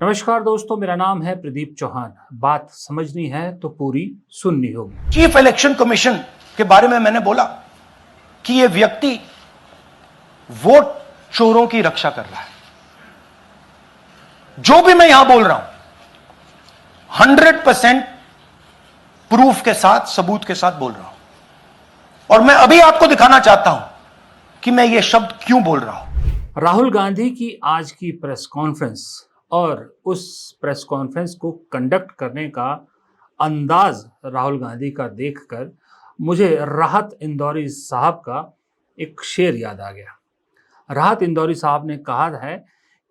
नमस्कार दोस्तों, मेरा नाम है प्रदीप चौहान। बात समझनी है तो पूरी सुननी होगी। चीफ इलेक्शन कमीशन के बारे में मैंने बोला कि यह व्यक्ति वोट चोरों की रक्षा कर रहा है। जो भी मैं यहां बोल रहा हूं 100% प्रूफ के साथ, सबूत के साथ बोल रहा हूं। और मैं अभी आपको दिखाना चाहता हूं कि मैं ये शब्द क्यों बोल रहा हूं। राहुल गांधी की आज की प्रेस कॉन्फ्रेंस और उस प्रेस कॉन्फ्रेंस को कंडक्ट करने का अंदाज राहुल गांधी का देखकर मुझे राहत इंदौरी साहब का एक शेर याद आ गया। राहत इंदौरी साहब ने कहा है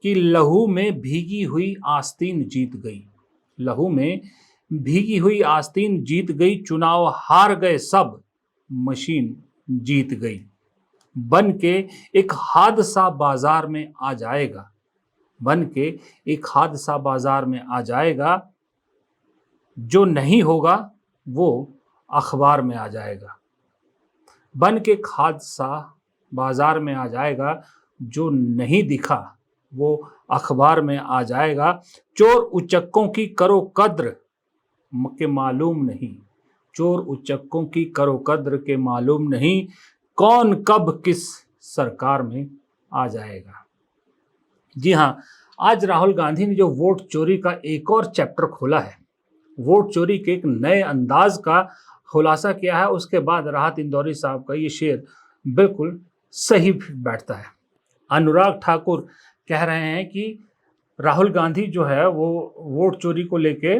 कि लहू में भीगी हुई आस्तीन जीत गई, लहू में भीगी हुई आस्तीन जीत गई, चुनाव हार गए सब, मशीन जीत गई। बन के एक हादसा बाजार में आ जाएगा, बन के एक हादसा बाजार में आ जाएगा, जो नहीं होगा वो अखबार में आ जाएगा। बन के एक हादसा बाजार में आ जाएगा, जो नहीं दिखा वो अखबार में आ जाएगा। चोर उचक्कों की करो कद्र के मालूम नहीं, चोर उचक्कों की करो कद्र के मालूम नहीं, कौन कब किस सरकार में आ जाएगा। जी हाँ, आज राहुल गांधी ने जो वोट चोरी का एक और चैप्टर खोला है, वोट चोरी के एक नए अंदाज का खुलासा किया है, उसके बाद राहत इंदौरी साहब का ये शेर बिल्कुल सही बैठता है। अनुराग ठाकुर कह रहे हैं कि राहुल गांधी जो है वो वोट चोरी को लेके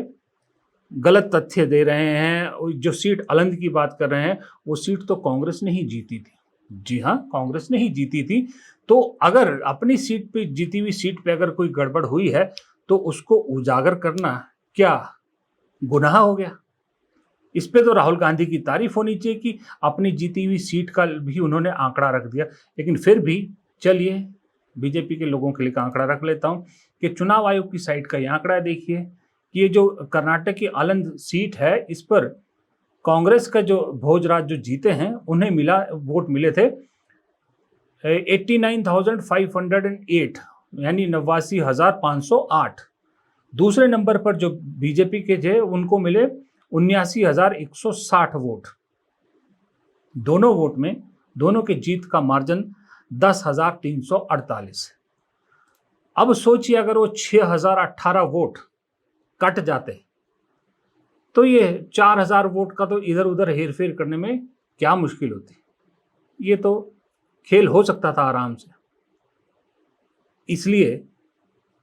गलत तथ्य दे रहे हैं। जो सीट अलंद की बात कर रहे हैं, वो सीट तो कांग्रेस ने ही जीती थी। जी हाँ, कांग्रेस ने ही जीती थी। तो अगर अपनी सीट पे, जीती हुई सीट पे अगर कोई गड़बड़ हुई है तो उसको उजागर करना क्या गुनाह हो गया? इस पे तो राहुल गांधी की तारीफ होनी चाहिए कि अपनी जीती हुई सीट का भी उन्होंने आंकड़ा रख दिया। लेकिन फिर भी चलिए, बीजेपी के लोगों के लिए आंकड़ा रख लेता हूं कि चुनाव आयोग की साइट का ये आंकड़ा देखिए कि ये जो कर्नाटक की अलंद सीट है, इस पर कांग्रेस का जो भोजराज जो जीते हैं उन्हें वोट मिले थे 89,508, यानी 89,508। दूसरे नंबर पर जो बीजेपी के थे उनको मिले 79,160 वोट। दोनों वोट में, दोनों के जीत का मार्जिन 10,348। अब सोचिए अगर वो 6,018 वोट कट जाते तो ये 4,000 वोट का तो इधर उधर हेरफेर करने में क्या मुश्किल होती। ये तो खेल हो सकता था आराम से। इसलिए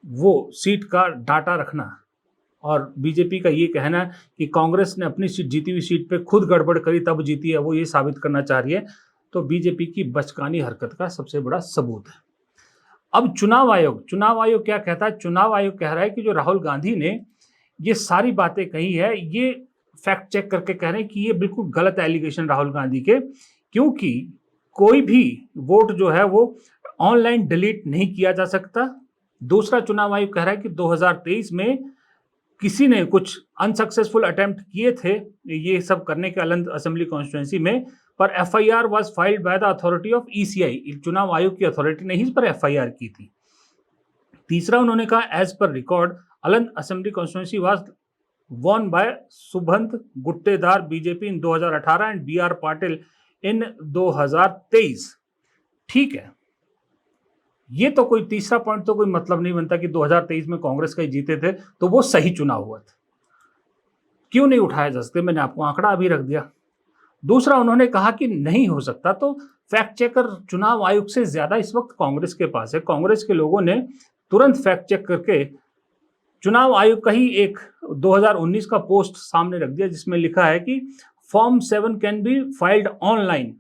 वो सीट का डाटा रखना, और बीजेपी का ये कहना है कि कांग्रेस ने अपनी सीट, जीती हुई सीट पे खुद गड़बड़ करी तब जीती है, वो ये साबित करना चाह रही है, तो बीजेपी की बचकानी हरकत का सबसे बड़ा सबूत है। अब चुनाव आयोग क्या कहता है? चुनाव आयोग कह रहा है कि जो राहुल गांधी ने ये सारी बातें कही है, ये फैक्ट चेक करके कह रहे हैं कि ये बिल्कुल गलत एलिगेशन राहुल गांधी के, क्योंकि कोई भी वोट जो है वो ऑनलाइन डिलीट नहीं किया जा सकता। दूसरा, चुनाव आयोग कह रहा है कि 2023 में किसी ने कुछ अनसक्सेसफुल अटेम्प्ट किए थे ये सब करने के अलंद असेंबली कॉन्स्टिट्यूएंसी में, पर FIR was filed by the authority of ECI, चुनाव आयोग की अथॉरिटी ने इस पर एफआईआर की थी। तीसरा, उन्होंने कहा as per record Aland assembly constituency was won by सुभंत Guttedar BJP in 2018 and B R Patil in 2023। ठीक है, ये तो कोई तीसरा पॉइंट तो कोई मतलब नहीं बनता कि 2023 में कांग्रेस का ही जीते थे तो वो सही चुनाव हुआ था, क्यों नहीं उठाया जा सकते? मैंने आपको आंकड़ा अभी रख दिया। दूसरा, उन्होंने कहा कि नहीं हो सकता, तो फैक्ट चेकर चुनाव आयोग से ज्यादा इस वक्त कांग्रेस के पास है। कांग्रेस के लोगों ने तुरंत फैक्ट चेक करके चुनाव आयोग का ही एक 2019 का पोस्ट सामने रख दिया, जिसमें लिखा है कि form 7 can be filed online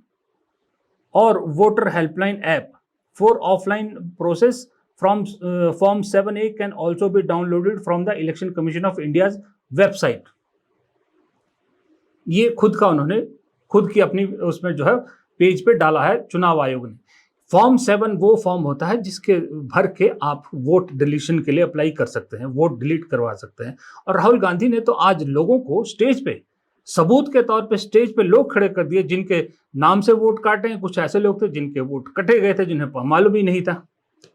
और voter helpline app for offline process from form 7A can also be downloaded from the election commission of India's website. ये उन्होंने खुद की अपनी उसमें जो है पेज पे डाला है चुनाव आयोग ने। फॉर्म 7 वो फॉर्म होता है जिसके भर के आप वोट डिलीशन के लिए अप्लाई कर सकते हैं, वोट डिलीट करवा सकते हैं। और राहुल गांधी ने तो आज लोगों को स्टेज पे, सबूत के तौर पे स्टेज पे लोग खड़े कर दिए जिनके नाम से वोट काटे हैं। कुछ ऐसे लोग थे जिनके वोट कटे गए थे, जिन्हें मालूम ही नहीं था।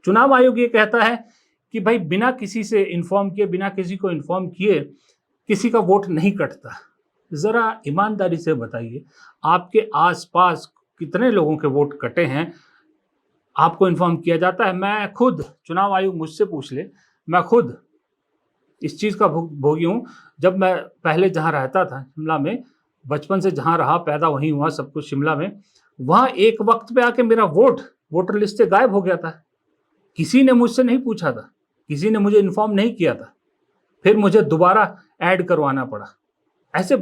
चुनाव आयोग ये कहता है कि भाई बिना किसी से इन्फॉर्म किए, बिना किसी को इन्फॉर्म किए किसी का वोट नहीं कटता। ज़रा ईमानदारी से बताइए, आपके आसपास कितने लोगों के वोट कटे हैं, आपको इन्फॉर्म किया जाता है? मैं खुद, चुनाव आयोग मुझसे पूछ ले, मैं खुद इस चीज़ का भोगी हूँ। जब मैं पहले जहाँ रहता था शिमला में, बचपन से जहाँ रहा, पैदा वहीं हुआ, सब कुछ शिमला में, वहाँ एक वक्त पे आके मेरा वोटर लिस्ट से गायब हो गया था। किसी ने मुझसे नहीं पूछा था, किसी ने मुझे इन्फॉर्म नहीं किया था, फिर मुझे दोबारा ऐड करवाना पड़ा। ऐसे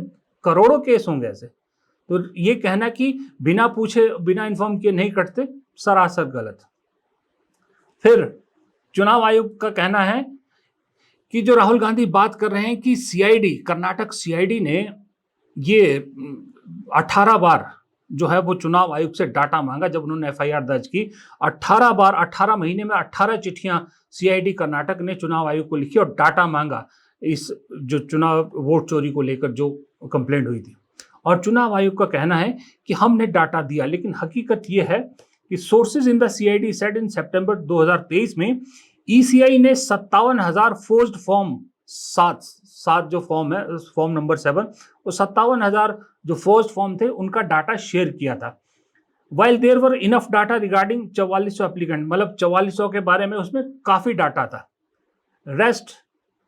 करोड़ों केस होंगे ऐसे। तो ये कहना कि बिना पूछे, बिना इन्फॉर्म किए नहीं कटते, सरासर गलत। फिर चुनाव आयोग का कहना है कि जो राहुल गांधी बात कर रहे हैं कि सीआईडी, कर्नाटक सीआईडी ने ये 18 बार जो है वो चुनाव आयोग से डाटा मांगा जब उन्होंने एफआईआर दर्ज की। 18 बार, 18 महीने में 18 चिट्ठियां सीआईडी कर्नाटक ने चुनाव आयोग को लिखी और डाटा मांगा इस जो चुनाव वोट चोरी को लेकर जो कंप्लेंट हुई थी। और चुनाव आयोग का कहना है कि हमने डाटा दिया, लेकिन हकीकत यह है कि sources in the CID said in सितंबर 2023 में ईसीआई ने 57,000 फोर्स्ड फॉर्म, सात जो फॉर्म है, फॉर्म नंबर 7, वो 57,000 जो फोर्स्ड फॉर्म थे उनका डाटा शेयर किया था। While there were enough data regarding 4400 applicant, मतलब 4400 के बारे में उसमें काफी डाटा था। रेस्ट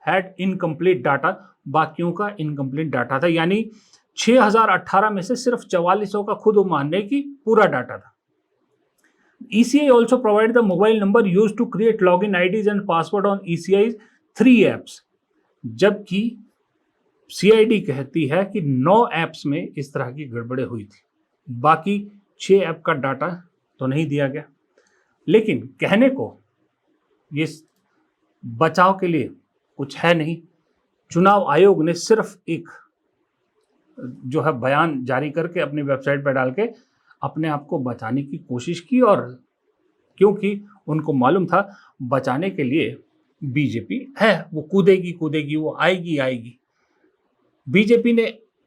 हैड इनकम्प्लीट डाटा, बाकियों का इनकम्प्लीट डाटा था। यानी 6018 में से सिर्फ 4400 का खुद मानने की पूरा डाटा था। ECI also provided the mobile number used to create login IDs and password on ECI's 3 apps, जबकि CID कहती है कि 9 ऐप्स में इस तरह की गड़बड़े हुई थी, बाकी 6 ऐप का डाटा तो नहीं दिया गया। लेकिन कहने को ये बचाव के लिए कुछ है नहीं। चुनाव आयोग ने सिर्फ एक जो है बयान जारी करके अपनी वेबसाइट पर डाल के अपने आप को बचाने की कोशिश की, और क्योंकि उनको मालूम था बचाने के लिए बीजेपी है, वो कूदेगी, वो आएगी। बीजेपी ने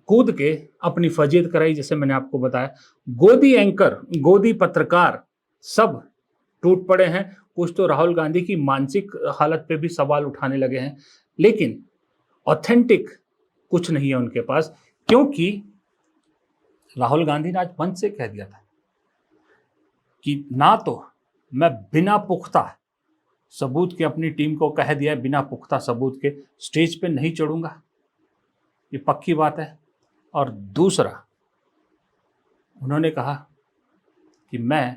कूद के अपनी फजीयत कराई, जैसे मैंने आपको बताया। गोदी एंकर, गोदी पत्रकार सब टूट पड़े हैं। कुछ तो राहुल गांधी की मानसिक हालत पे भी सवाल उठाने लगे हैं, लेकिन ऑथेंटिक कुछ नहीं है उनके पास, क्योंकि राहुल गांधी ने आज मंच से कह दिया था कि ना तो मैं बिना पुख्ता सबूत के, अपनी टीम को कह दिया है बिना पुख्ता सबूत के स्टेज पे नहीं चढ़ूंगा, ये पक्की बात है। और दूसरा, उन्होंने कहा कि मैं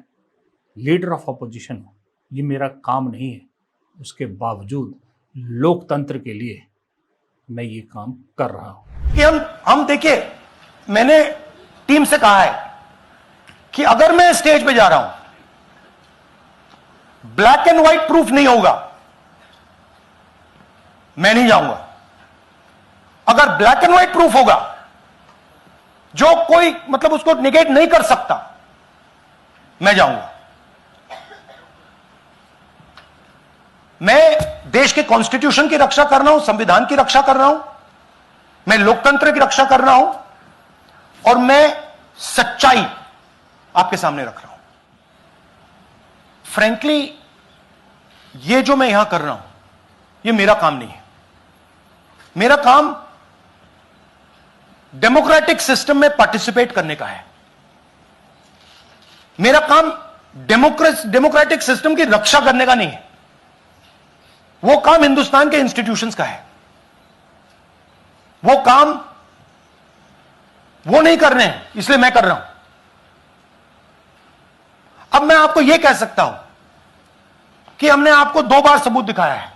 लीडर ऑफ अपोजिशन हूं, ये मेरा काम नहीं है, उसके बावजूद लोकतंत्र के लिए मैं ये काम कर रहा हूं। कि हम देखिए, मैंने टीम से कहा है कि अगर मैं स्टेज पे जा रहा हूं, ब्लैक एंड व्हाइट प्रूफ नहीं होगा, मैं नहीं जाऊंगा। अगर ब्लैक एंड व्हाइट प्रूफ होगा जो कोई मतलब उसको निगेट नहीं कर सकता, मैं जाऊंगा। मैं देश के कॉन्स्टिट्यूशन की रक्षा कर रहा हूं, संविधान की रक्षा कर रहा हूं, मैं लोकतंत्र की रक्षा कर रहा हूं, और मैं सच्चाई आपके सामने रख रहा हूं। फ्रैंकली, ये जो मैं यहां कर रहा हूं, ये मेरा काम नहीं है। मेरा काम डेमोक्रेटिक सिस्टम में पार्टिसिपेट करने का है। मेरा काम डेमोक्रेटिक सिस्टम की रक्षा करने का नहीं है। वो काम हिंदुस्तान के इंस्टीट्यूशंस का है। वो काम वो नहीं कर रहे हैं, इसलिए मैं कर रहा हूं। अब मैं आपको यह कह सकता हूं कि हमने आपको 2 बार सबूत दिखाया है,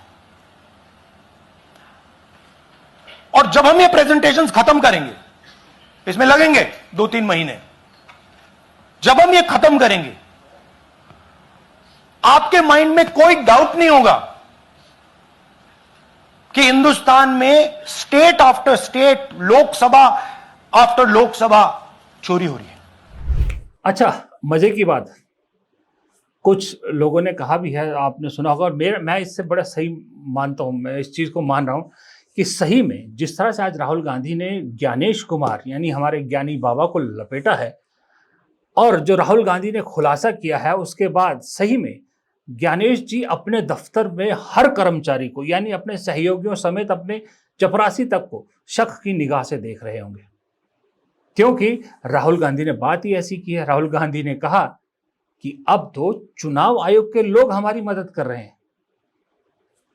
और जब हम ये प्रेजेंटेशंस खत्म करेंगे, इसमें लगेंगे 2-3 महीने, जब हम ये खत्म करेंगे, आपके माइंड में कोई डाउट नहीं होगा कि हिंदुस्तान में state after state, Lok Sabha after Lok Sabha चोरी हो रही है। अच्छा, मजे की बात, कुछ लोगों ने कहा भी है, आपने सुना होगा, और मैं इससे बड़ा सही मानता हूं, मैं इस चीज को मान रहा हूं कि सही में जिस तरह से आज राहुल गांधी ने ज्ञानेश कुमार यानी हमारे ज्ञानी बाबा को लपेटा है, और जो राहुल गांधी ने खुलासा किया है, उसके बाद सही में ज्ञानेश जी अपने दफ्तर में हर कर्मचारी को, यानी अपने सहयोगियों समेत अपने चपरासी तक को शक की निगाह से देख रहे होंगे, क्योंकि राहुल गांधी ने बात ही ऐसी की है। राहुल गांधी ने कहा कि अब तो चुनाव आयोग के लोग हमारी मदद कर रहे हैं।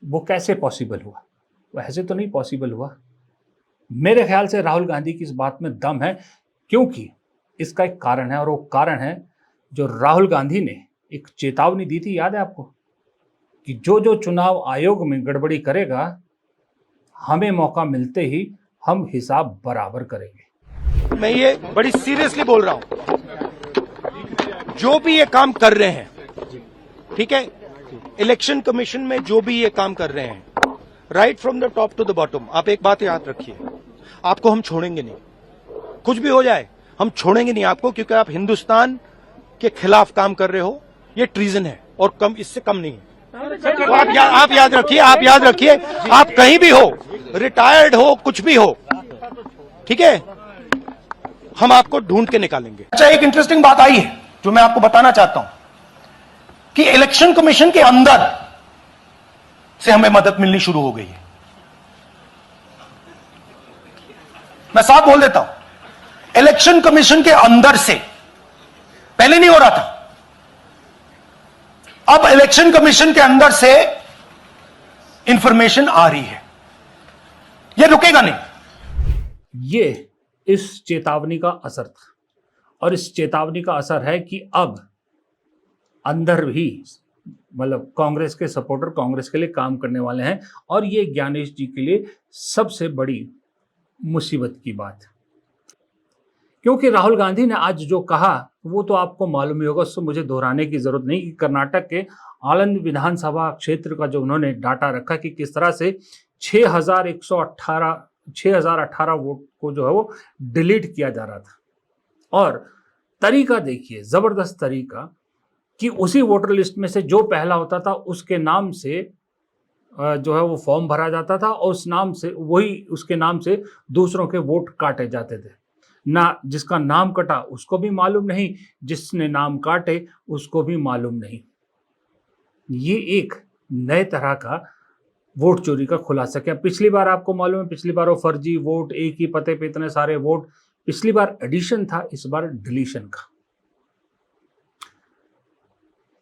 वो कैसे पॉसिबल हुआ? वैसे तो नहीं पॉसिबल हुआ। मेरे ख्याल से राहुल गांधी की इस बात में दम है, क्योंकि इसका एक कारण है, और वो कारण है जो राहुल गांधी ने एक चेतावनी दी थी, याद है आपको, कि जो जो चुनाव आयोग में गड़बड़ी करेगा, हमें मौका मिलते ही हम हिसाब बराबर करेंगे। मैं ये बड़ी सीरियसली बोल रहा हूं, जो भी ये काम कर रहे हैं, ठीक है, इलेक्शन कमीशन में जो भी ये काम कर रहे हैं, right from the top to the bottom, आप एक बात याद रखिए, आपको हम छोड़ेंगे नहीं। कुछ भी हो जाए हम छोड़ेंगे नहीं आपको, क्योंकि आप हिंदुस्तान के खिलाफ काम कर रहे हो। ये ट्रीजन है और कम, इससे कम नहीं है। तो आप याद रखिए, आप याद रखिए, आप कहीं भी हो, रिटायर्ड हो, कुछ भी हो, ठीक है, हम आपको ढूंढ के निकालेंगे। अच्छा, एक इंटरेस्टिंग बात आई है जो मैं आपको बताना चाहता हूं कि इलेक्शन कमीशन के अंदर से हमें मदद मिलनी शुरू हो गई है। मैं साफ बोल देता हूं, इलेक्शन कमीशन के अंदर से, पहले नहीं हो रहा था, अब इलेक्शन कमीशन के अंदर से इंफॉर्मेशन आ रही है। यह रुकेगा नहीं। ये इस चेतावनी का असर था, और इस चेतावनी का असर है कि अब अंदर भी, मतलब कांग्रेस के सपोर्टर कांग्रेस के लिए काम करने वाले हैं, और ये ज्ञानेश जी के लिए सबसे बड़ी मुसीबत की बात, क्योंकि राहुल गांधी ने आज जो कहा वो तो आपको मालूम ही होगा, उससे मुझे दोहराने की जरूरत नहीं कि कर्नाटक के आनंद विधानसभा क्षेत्र का जो उन्होंने डाटा रखा कि किस तरह से 6018 वोट को जो है वो डिलीट किया जा रहा था। और तरीका देखिए, जबरदस्त तरीका, कि उसी वोटर लिस्ट में से जो पहला होता था उसके नाम से जो है वो फॉर्म भरा जाता था, और उस नाम से, वही उसके नाम से दूसरों के वोट काटे जाते थे। ना जिसका नाम कटा उसको भी मालूम नहीं, जिसने नाम काटे उसको भी मालूम नहीं। ये एक नए तरह का वोट चोरी का खुलासा किया। पिछली बार आपको मालूम है, पिछली बार वो फर्जी वोट, एक ही पते पे इतने सारे वोट, पिछली बार एडिशन था, इस बार डिलीशन का।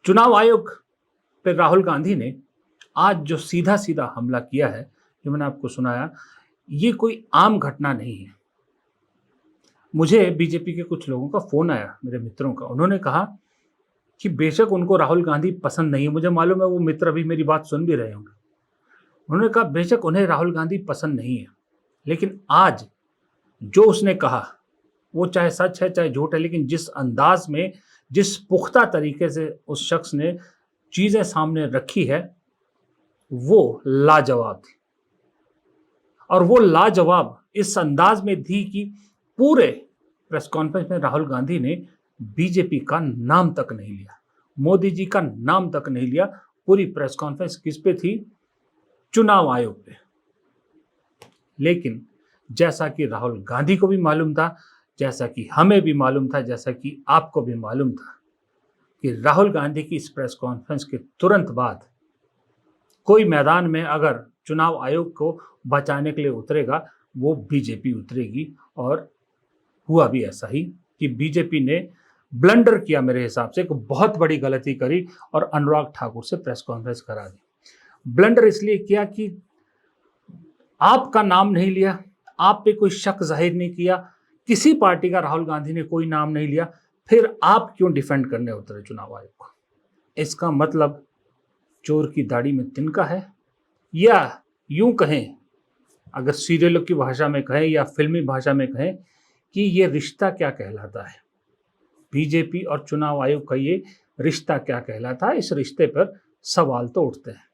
चुनाव आयोग पर राहुल गांधी ने आज जो सीधा सीधा हमला किया है, जो मैंने आपको सुनाया, ये कोई आम घटना नहीं है। मुझे बीजेपी के कुछ लोगों का फोन आया, मेरे मित्रों का, उन्होंने कहा कि बेशक उनको राहुल गांधी पसंद नहीं है, मुझे मालूम है वो मित्र अभी मेरी बात सुन भी रहे होंगे। उन्होंने कहा बेशक उन्हें राहुल गांधी पसंद नहीं है, लेकिन आज जो उसने कहा वो चाहे सच है चाहे झूठ है, लेकिन जिस अंदाज में, जिस पुख्ता तरीके से उस शख्स ने चीजें सामने रखी है, वो लाजवाब थी। और वो लाजवाब इस अंदाज में थी कि पूरे प्रेस कॉन्फ्रेंस में राहुल गांधी ने बीजेपी का नाम तक नहीं लिया, मोदी जी का नाम तक नहीं लिया। पूरी प्रेस कॉन्फ्रेंस किस पे थी? चुनाव आयोग पे। लेकिन जैसा कि राहुल गांधी को भी मालूम था, जैसा कि हमें भी मालूम था, जैसा कि आपको भी मालूम था, कि राहुल गांधी की इस प्रेस कॉन्फ्रेंस के तुरंत बाद कोई मैदान में अगर चुनाव आयोग को बचाने के लिए उतरेगा, वो बीजेपी उतरेगी। और हुआ भी ऐसा ही कि बीजेपी ने ब्लंडर किया, मेरे हिसाब से एक बहुत बड़ी गलती करी और अनुराग ठाकुर से प्रेस कॉन्फ्रेंस करा दी। ब्लंडर इसलिए किया कि आपका नाम नहीं लिया, आप पे कोई शक जाहिर नहीं किया, किसी पार्टी का राहुल गांधी ने कोई नाम नहीं लिया, फिर आप क्यों डिफेंड करने उतरे चुनाव आयोग को? इसका मतलब चोर की दाढ़ी में तिनका है, या यूं कहें, अगर सीरियलों की भाषा में कहें या फिल्मी भाषा में कहें, कि ये रिश्ता क्या कहलाता है। बीजेपी और चुनाव आयोग का ये रिश्ता क्या कहलाता है, इस रिश्ते पर सवाल तो उठते हैं।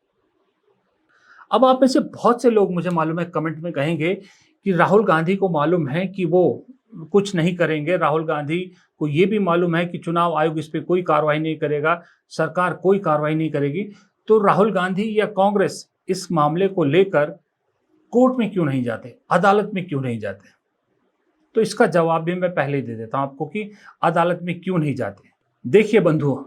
अब आप में से बहुत से लोग, मुझे मालूम है, कमेंट में कहेंगे कि राहुल गांधी को मालूम है कि वो कुछ नहीं करेंगे, राहुल गांधी को ये भी मालूम है कि चुनाव आयोग इस पर कोई कार्रवाई नहीं करेगा, सरकार कोई कार्रवाई नहीं करेगी, तो राहुल गांधी या कांग्रेस इस मामले को लेकर कोर्ट में क्यों नहीं जाते, अदालत में क्यों नहीं जाते? तो इसका जवाब भी मैं पहले ही दे देता हूं आपको कि अदालत में क्यों नहीं जाते। देखिए बंधुओं,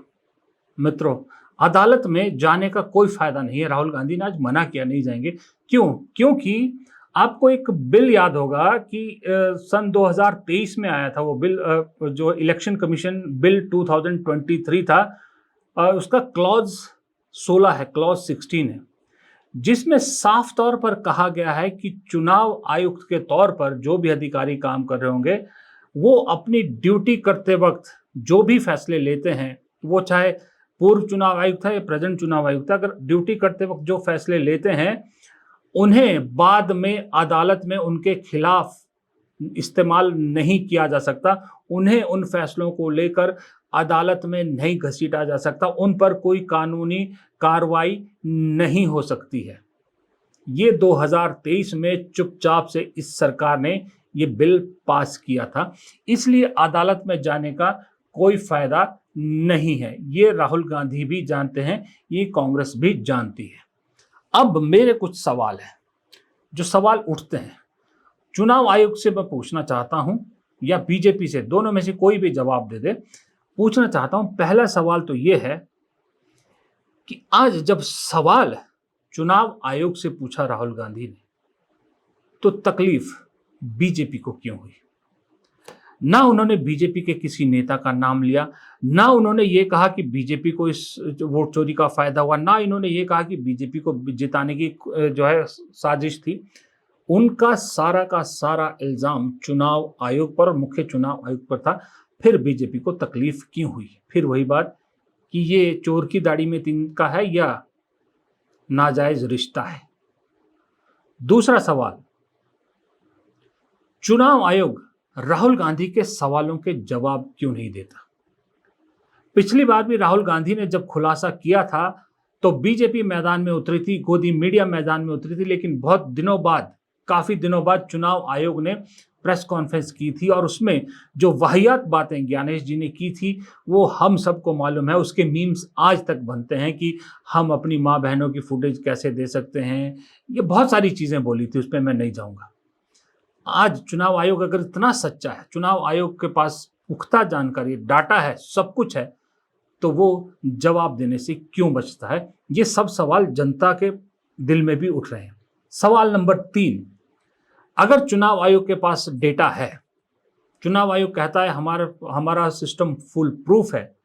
मित्रों, अदालत में जाने का कोई फायदा नहीं है। राहुल गांधी ने आज मना किया, नहीं जाएंगे। क्यों? क्योंकि आपको एक बिल याद होगा कि सन 2023 में आया था वो बिल, जो इलेक्शन कमीशन बिल 2023 था, उसका क्लॉज 16 है, क्लॉज 16 है, जिसमें साफ तौर पर कहा गया है कि चुनाव आयुक्त के तौर पर जो भी अधिकारी काम कर रहे होंगे, वो अपनी ड्यूटी करते वक्त जो भी फैसले लेते हैं, वो चाहे पूर्व चुनाव आयुक्त है या प्रेजेंट चुनाव आयुक्त है, अगर ड्यूटी करते वक्त जो फैसले लेते हैं, उन्हें बाद में अदालत में उनके खिलाफ इस्तेमाल नहीं किया जा सकता। उन्हें उन फैसलों को लेकर अदालत में नहीं घसीटा जा सकता, उन पर कोई कानूनी कार्रवाई नहीं हो सकती है। ये 2023 में चुपचाप से इस सरकार ने ये बिल पास किया था, इसलिए अदालत में जाने का कोई फायदा नहीं है। ये राहुल गांधी भी जानते हैं, ये कांग्रेस भी जानती है। अब मेरे कुछ सवाल हैं, जो सवाल उठते हैं, चुनाव आयोग से मैं पूछना चाहता हूं या बीजेपी से, दोनों में से कोई भी जवाब दे दे। पूछना चाहता हूं, पहला सवाल तो यह है कि आज जब सवाल चुनाव आयोग से पूछा राहुल गांधी ने, तो तकलीफ बीजेपी को क्यों हुई? ना उन्होंने बीजेपी के किसी नेता का नाम लिया, ना उन्होंने ये कहा कि बीजेपी को इस वोट चोरी का फायदा हुआ, ना इन्होंने ये कहा कि बीजेपी को जिताने की जो है साजिश थी। उनका सारा का सारा इल्जाम चुनाव आयोग पर और मुख्य चुनाव आयुक्त पर था। फिर बीजेपी को तकलीफ क्यों हुई? फिर वही बात कि ये चोर की दाढ़ी में तिनका है या नाजायज रिश्ता है। दूसरा सवाल, चुनाव आयोग राहुल गांधी के सवालों के जवाब क्यों नहीं देता? पिछली बार भी राहुल गांधी ने जब खुलासा किया था तो बीजेपी मैदान में उतरी थी, गोदी मीडिया मैदान में उतरी थी, लेकिन बहुत दिनों बाद, काफी दिनों बाद चुनाव आयोग ने प्रेस कॉन्फ्रेंस की थी और उसमें जो वाहियात बातें ज्ञानेश जी ने की थी वो हम सबको मालूम है। उसके मीम्स आज तक बनते हैं कि हम अपनी माँ बहनों की फुटेज कैसे दे सकते हैं, ये बहुत सारी चीजें बोली थी, उस पर मैं नहीं जाऊंगा। आज चुनाव आयोग अगर इतना सच्चा है, चुनाव आयोग के पास पुख्ता जानकारी, डाटा है, सब कुछ है, तो वो जवाब देने से क्यों बचता है? ये सब सवाल जनता के दिल में भी उठ रहे हैं। सवाल नंबर 3, अगर चुनाव आयोग के पास डेटा है, चुनाव आयोग कहता है हमारा सिस्टम फुल प्रूफ है,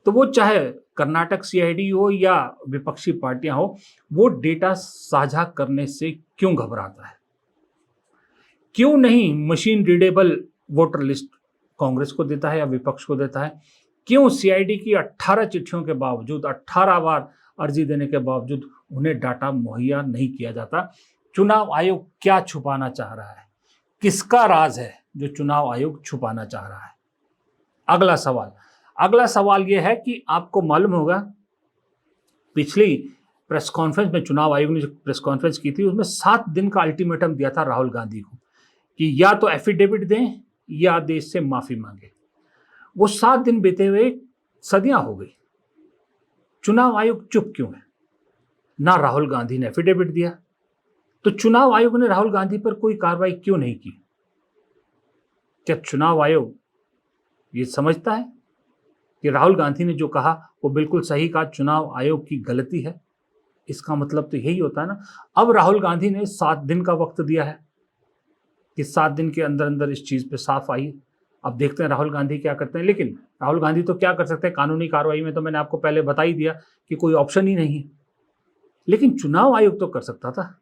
तो वो चाहे कर्नाटक सीआईडी हो या विपक्षी पार्टियां हो, वो डेटा साझा करने से क्यों घबराता है? क्यों नहीं machine readable voter list Congress को देता है या विपक्ष को देता है? क्यों सीआईडी की 18 चिट्ठियों के बावजूद, 18 बार अर्जी देने के बावजूद उन्हें डाटा मुहैया नहीं किया जाता? चुनाव आयोग क्या छुपाना चाह रहा है? किसका राज है जो चुनाव आयोग छुपाना चाह रहा है? अगला सवाल यह है कि आपको मालूम होगा, पिछली प्रेस कॉन्फ्रेंस में चुनाव आयोग ने जो प्रेस कॉन्फ्रेंस की थी, उसमें 7 दिन का अल्टीमेटम दिया था राहुल गांधी को कि या तो एफिडेविट दें या देश से माफी मांगे। वो 7 दिन बीते हुए सदियां हो गई, चुनाव आयोग चुप क्यों है? ना राहुल गांधी ने एफिडेविट दिया, तो चुनाव आयोग ने राहुल गांधी पर कोई कार्रवाई क्यों नहीं की? क्या चुनाव आयोग ये समझता है कि राहुल गांधी ने जो कहा वो बिल्कुल सही कहा, चुनाव आयोग की गलती है? इसका मतलब तो यही होता है ना। अब राहुल गांधी ने 7 दिन का वक्त दिया है कि 7 दिन के अंदर अंदर इस चीज पे साफ आइए। अब देखते हैं राहुल गांधी क्या करते हैं। लेकिन राहुल गांधी तो क्या कर सकते हैं, कानूनी कार्रवाई में तो मैंने आपको पहले बता ही दिया कि कोई ऑप्शन ही नहीं है, लेकिन चुनाव आयोग तो कर सकता था।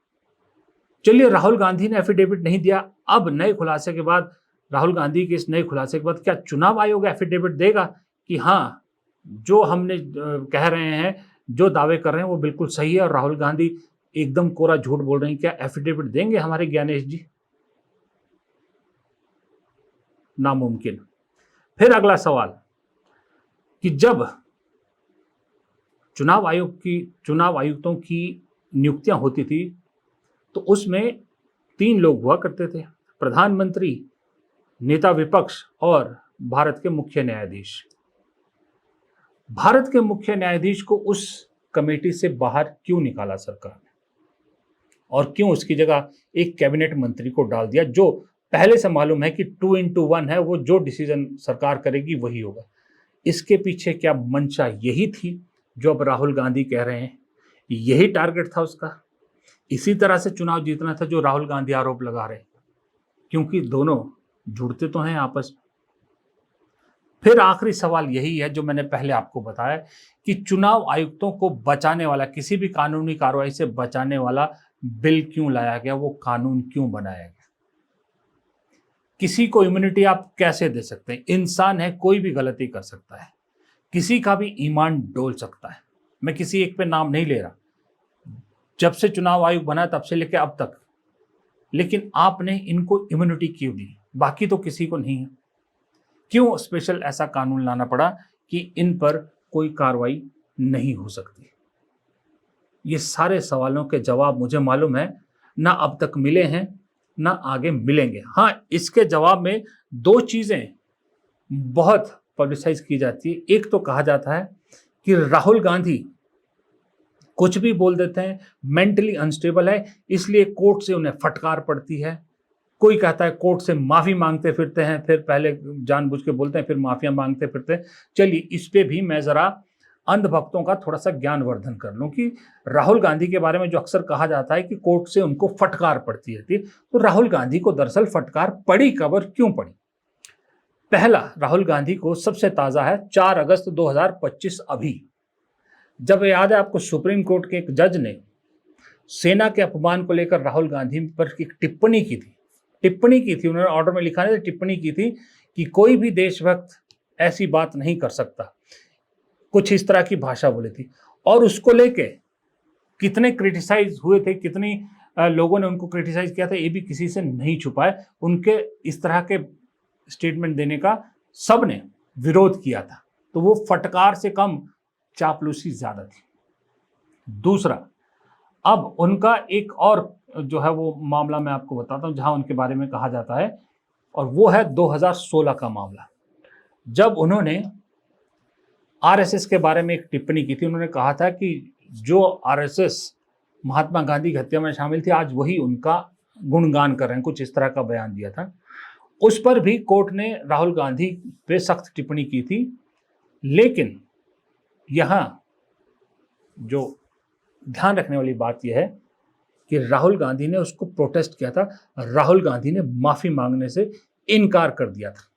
चलिए, राहुल गांधी ने एफिडेविट नहीं दिया, अब नए खुलासे के बाद, राहुल गांधी के इस नए खुलासे के बाद क्या चुनाव आयोग एफिडेविट देगा कि हाँ, जो हमने कह रहे हैं, जो दावे कर रहे हैं वो बिल्कुल सही है और राहुल गांधी एकदम कोरा झूठ बोल रहे हैं? क्या एफिडेविट देंगे हमारे ज्ञानेश जी? नामुमकिन। फिर अगला सवाल कि जब चुनाव आयुक्तों की नियुक्तियां होती थी तो उसमें 3 लोग हुआ करते थे, प्रधानमंत्री, नेता विपक्ष और भारत के मुख्य न्यायाधीश। भारत के मुख्य न्यायाधीश को उस कमेटी से बाहर क्यों निकाला सरकार ने, और क्यों उसकी जगह एक कैबिनेट मंत्री को डाल दिया जो पहले से मालूम है कि 2-in-1 है, वो जो डिसीजन सरकार करेगी वही होगा? इसके पीछे क्या मंशा यही थी जो अब राहुल गांधी कह रहे हैं, यही टारगेट था उसका? इसी तरह से चुनाव जीतना था जो राहुल गांधी आरोप लगा रहे हैं, क्योंकि दोनों जुड़ते तो हैं आपस में। फिर आखिरी सवाल यही है जो मैंने पहले आपको बताया कि चुनाव आयुक्तों को बचाने वाला, किसी भी कानूनी कार्रवाई से बचाने वाला बिल क्यों लाया गया, वो कानून क्यों बनाया गया? किसी को इम्यूनिटी आप कैसे दे सकते हैं? इंसान है, कोई भी गलती कर सकता है, किसी का भी ईमान डोल सकता है। मैं किसी एक पे नाम नहीं ले रहा, जब से चुनाव आयोग बना तब से लेकर अब तक, लेकिन आपने इनको इम्यूनिटी क्यों दी, बाकी तो किसी को नहीं है? क्यों स्पेशल ऐसा कानून लाना पड़ा कि इन पर कोई कार्रवाई नहीं हो सकती? ये सारे सवालों के जवाब मुझे मालूम है ना अब तक मिले हैं ना आगे मिलेंगे। हाँ, इसके जवाब में दो चीजें बहुत पब्लिसाइज की जाती है। एक तो कहा जाता है कि राहुल गांधी कुछ भी बोल देते हैं, मेंटली अनस्टेबल है, इसलिए कोर्ट से उन्हें फटकार पड़ती है। कोई कहता है कोर्ट से माफी मांगते फिरते हैं, फिर पहले जानबूझ के बोलते हैं, फिर माफिया मांगते फिरते हैं। चलिए, इस पे भी मैं जरा अंधभक्तों का थोड़ा सा ज्ञानवर्धन कर लूं कि राहुल गांधी के बारे में जो अक्सर कहा जाता है कि कोर्ट से उनको फटकार पड़ती रहती, तो राहुल गांधी को दरअसल फटकार पड़ी कब और क्यों पड़ी? पहला, राहुल गांधी को सबसे ताजा है 4 अगस्त 2025, अभी जब याद है आपको, सुप्रीम कोर्ट के एक जज ने सेना के अपमान को लेकर राहुल गांधी पर एक टिप्पणी की थी। उन्होंने ऑर्डर में लिखा है, टिप्पणी की थी कि कोई भी देशभक्त ऐसी बात नहीं कर सकता, कुछ इस तरह की भाषा बोली थी। और उसको लेके कितने क्रिटिसाइज हुए थे, कितनी लोगों ने उनको क्रिटिसाइज किया था, ये भी किसी से नहीं छुपाए। उनके इस तरह के स्टेटमेंट देने का सबने विरोध किया था, तो वो फटकार से कम चापलूसी ज्यादा थी। दूसरा, अब उनका एक और जो है वो मामला मैं आपको बताता हूं जहां उनके बारे में कहा जाता है, और वो है 2016 का मामला, जब उन्होंने आरएसएस के बारे में एक टिप्पणी की थी। उन्होंने कहा था कि जो आरएसएस महात्मा गांधी की हत्या में शामिल थी, आज वही उनका गुणगान कर रहे हैं, कुछ इस तरह का बयान दिया था। उस पर भी कोर्ट ने राहुल गांधी पे सख्त टिप्पणी की थी, लेकिन यहां जो ध्यान रखने वाली बात यह है कि राहुल गांधी ने उसको प्रोटेस्ट किया था। राहुल गांधी ने माफी मांगने से इनकार कर दिया था।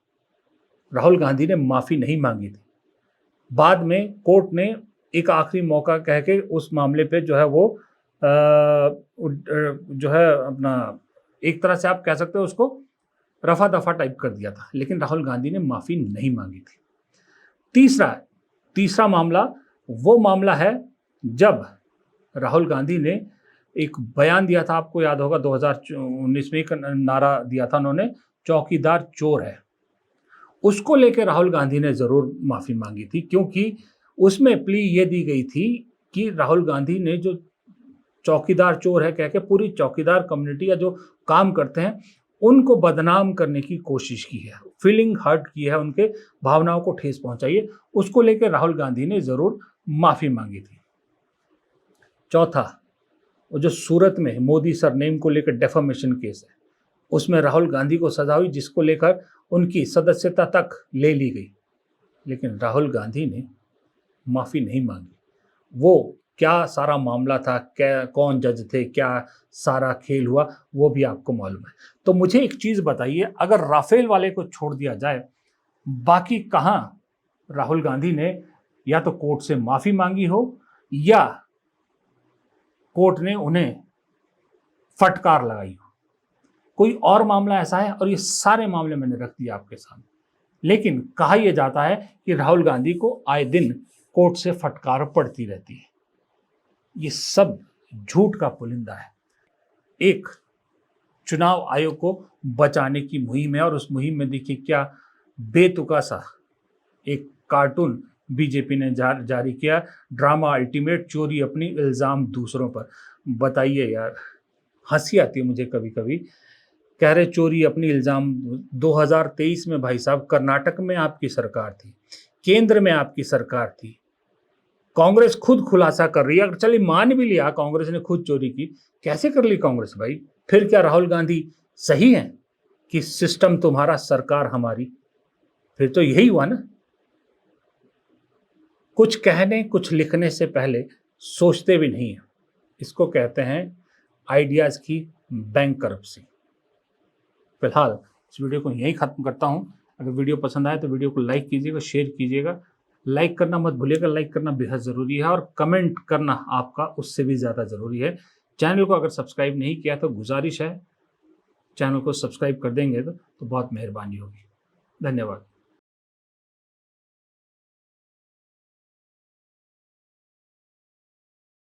राहुल गांधी ने माफी नहीं मांगी थी। बाद में कोर्ट ने एक आखिरी मौका कह के उस मामले पे जो है वो जो है अपना, एक तरह से आप कह सकते हो उसको रफा दफा टाइप कर दिया था, लेकिन राहुल गांधी ने माफी नहीं मांगी थी। तीसरा मामला वो मामला है जब राहुल गांधी ने एक बयान दिया था, आपको याद होगा 2019 में एक नारा दिया था उन्होंने, चौकीदार चोर है। उसको लेकर राहुल गांधी ने जरूर माफी मांगी थी, क्योंकि उसमें प्ली ये दी गई थी कि राहुल गांधी ने जो चौकीदार चोर है कह के पूरी चौकीदार कम्युनिटी या जो काम करते हैं उनको बदनाम करने की कोशिश की है, फीलिंग हर्ट की है, उनके भावनाओं को ठेस पहुंचाई है। उसको लेकर राहुल गांधी ने जरूर माफी मांगी थी। चौथा, वो जो सूरत में मोदी सरनेम को लेकर डेफामेशन केस है, उसमें राहुल गांधी को सजा हुई, जिसको लेकर उनकी सदस्यता तक ले ली गई, लेकिन राहुल गांधी ने माफी नहीं मांगी। वो क्या सारा मामला था, क्या कौन जज थे, क्या सारा खेल हुआ, वो भी आपको मालूम है। तो मुझे एक चीज बताइए, अगर राफेल वाले को छोड़ दिया जाए, बाकी कहां राहुल गांधी ने या तो कोर्ट से माफी मांगी हो या कोर्ट ने उन्हें फटकार लगाई हो, कोई और मामला ऐसा है? और ये सारे मामले मैंने रख दिए आपके सामने, लेकिन कहा यह जाता है कि राहुल गांधी को आए दिन कोर्ट से फटकार पड़ती रहती है। ये सब झूठ का पुलिंदा है। एक चुनाव आयोग को बचाने की मुहिम है, और उस मुहिम में देखिए क्या बेतुका सा एक कार्टून बीजेपी ने जारी किया, ड्रामा अल्टीमेट, चोरी अपनी इल्जाम दूसरों पर। बताइए यार, हंसी आती है मुझे कभी कभी। कह रहे चोरी अपनी इल्जाम। 2023 में भाई साहब कर्नाटक में आपकी सरकार थी, केंद्र में आपकी सरकार थी, कांग्रेस खुद खुलासा कर रही है। अगर चलिए मान भी लिया कांग्रेस ने खुद चोरी की, कैसे कर ली कांग्रेस भाई? फिर क्या राहुल गांधी सही है कि सिस्टम तुम्हारा सरकार हमारी? फिर तो यही हुआ ना। कुछ कहने कुछ लिखने से पहले सोचते भी नहीं हैं। इसको कहते हैं आइडियाज़ की बैंकरप्सी। फिलहाल इस वीडियो को यहीं ख़त्म करता हूँ। अगर वीडियो पसंद आए तो वीडियो को लाइक कीजिएगा, शेयर कीजिएगा। लाइक करना मत भूलिएगा, लाइक करना बेहद ज़रूरी है और कमेंट करना आपका उससे भी ज़्यादा ज़रूरी है। चैनल को अगर सब्सक्राइब नहीं किया तो गुजारिश है, चैनल को सब्सक्राइब कर देंगे तो बहुत मेहरबानी होगी। धन्यवाद।